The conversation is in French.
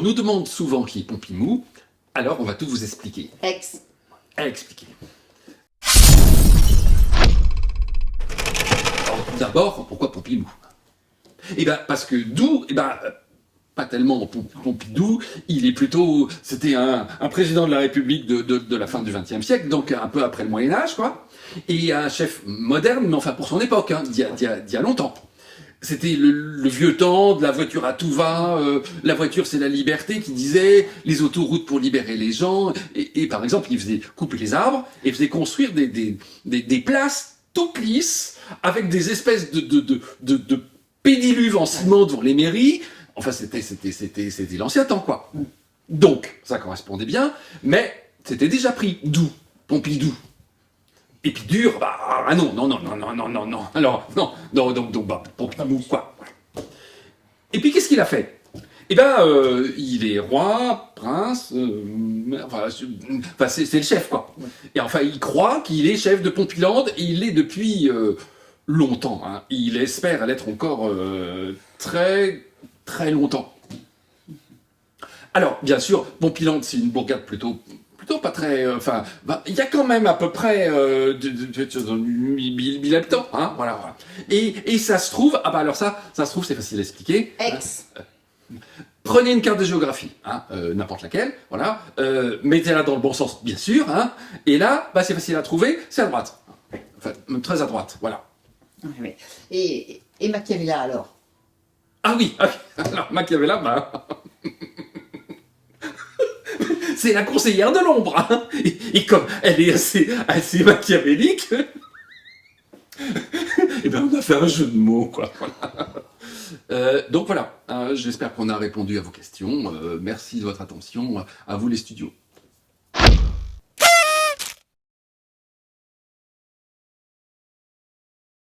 nous demande souvent qui est Pompimou, alors on va tout vous expliquer. Expliquer. Alors, d'abord, pourquoi Pompidou? Eh bien, parce que Doux, pas tellement Pompidou, il est plutôt... C'était un président de la République de la fin du XXe siècle, donc un peu après le Moyen-Âge, quoi. Et un chef moderne, mais enfin pour son époque, hein, d'il y a longtemps. C'était le vieux temps de la voiture à tout va, la voiture c'est la liberté qui disait, les autoroutes pour libérer les gens, et par exemple il faisait couper les arbres, et faisait construire des places toutes lisses, avec des espèces de pédiluves en ciment devant les mairies. Enfin c'était l'ancien temps quoi. Donc ça correspondait bien, mais c'était déjà pris. Doux, Pompidou. Et puis dur, non. Alors, non, donc, Pompidou, quoi. Et puis, qu'est-ce qu'il a fait? Eh ben, il est roi, prince, c'est le chef, quoi. Et enfin, il croit qu'il est chef de Pompiland, et il l'est depuis longtemps. Hein. Il espère l'être encore très, très longtemps. Alors, bien sûr, Pompiland, c'est une bourgade plutôt pas très... il y a quand même à peu près 1000 habitants, hein, voilà. Et ça se trouve... alors ça se trouve, c'est facile à expliquer. Prenez une carte de géographie, hein, n'importe laquelle, voilà. Mettez-la dans le bon sens, bien sûr, hein. Et là, c'est facile à trouver, c'est à droite. Enfin, très à droite, voilà. Oui. Et Machiavella, alors? Ah oui. Alors, Machiavella, c'est la conseillère de l'ombre, hein. Et comme elle est assez machiavélique, et on a fait un jeu de mots, quoi. Voilà. Donc voilà, j'espère qu'on a répondu à vos questions. Merci de votre attention. À vous les studios.